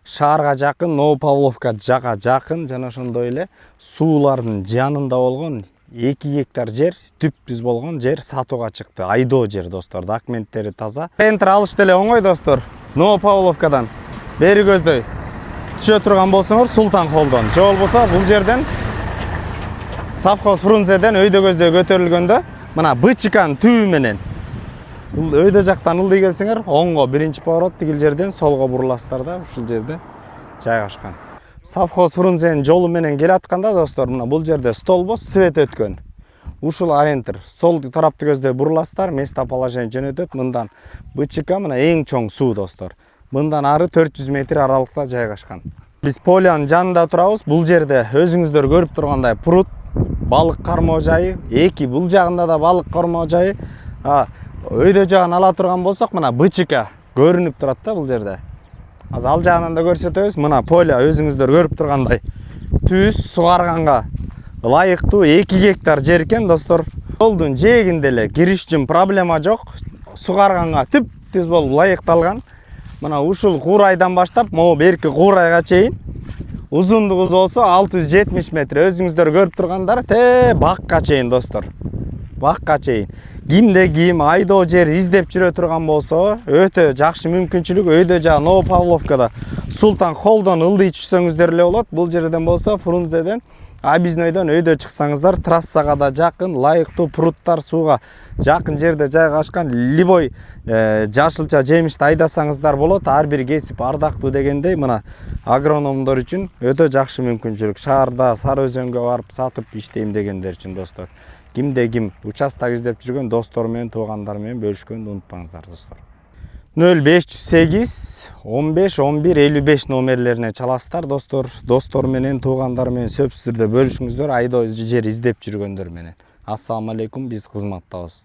шаарга жакын, Новопавловка жака жакын жана ошондой эле суулардын жанында болгон 2 гектар жер, түптүз болгон жер сатууга чыкты. Айдоо жер достор, документтери таза. Центр алышты эле оңой достор. Новопавловкадан бери көздөй түшө турган болсоңор Султан Холдон. Же болбосо бул жерден Совхоз Фрунзеден өйдө көздөй көтөрүлгөндө мына БЧКнын түбү менен өйдө жактан ылдый келсеңер оңго биринчи поворот, тигил жерден солго буруласыздар да ушул жерде жайгашкан. Совхоз Фрунзенин жолу менен келатканда достор, мына бул жерде столбо свет өткөн. Ушул ориентир. Сол тарапты көздөй буруласыздар, местоположение жөнөтөт. Мындан БЧК мына эң чоң суу достор. Мындан ары 400 метр аралыкта жайгашкан. Биз полянын жанында турабыз. Бул жерде өзүңүздөр көрүп тургандай пруд, балык кармоо жайы, эки бул жагында да балык кармоо жайы. Өйдө жагын ала турган болсок, мына БЧК көрүнүп турат да бул жерде. Азыр ал жагынан да көрсөтөбүз. Мына поля өзүңүздөр көрүп тургандай түз сугарганга ылайыктуу 2 гектар жер экен достор. Жолдун жээгинде эле кириш үчүн проблема жок. Сугарганга түп-түз болуп ылайыкталган. Мына ушул куурайдан баштап, могу берки куурайга чейин узундугу болсо 670 метр. Өзүңүздөр көрүп тургандар бакка чейин достор. Бакка чейин. Кимде ким айдоо жер издеп жүрө турган болсо, өтө жакшы мүмкүнчүлүк. Өйдө жагы Новопавловкада Султан Холдон ылдый түшсөңүздөр эле болот. Бул жерден болсо Фрунзеден Объезднойдон өйдө чыксаңыздар, трассага да жакын, лайыктуу пруттар сууга жакын жерде жайгашкан. Любой жашылча жемишти айдасаңыздар болот. Ар бир кесип ардактуу дегендей, мына агрономдор үчүн өтө жакшы мүмкүнчүлүк. Шаарда Сары Өзөнгө барып сатып иштейм дегендер үчүн достор. Кимде ким участок издеп жүргөн достор менен, туугандар менен бөлүшкөндү унутпаңыздар достор. 0508 15 11 55 номерлерине чаласыздар достор. Достор менен, туугандар менен сөзсүз түрдө бөлүшүңүздөр, айдоо жер издеп жүргөндөр менен. Ассаламу алейкум, биз кызматтабыз.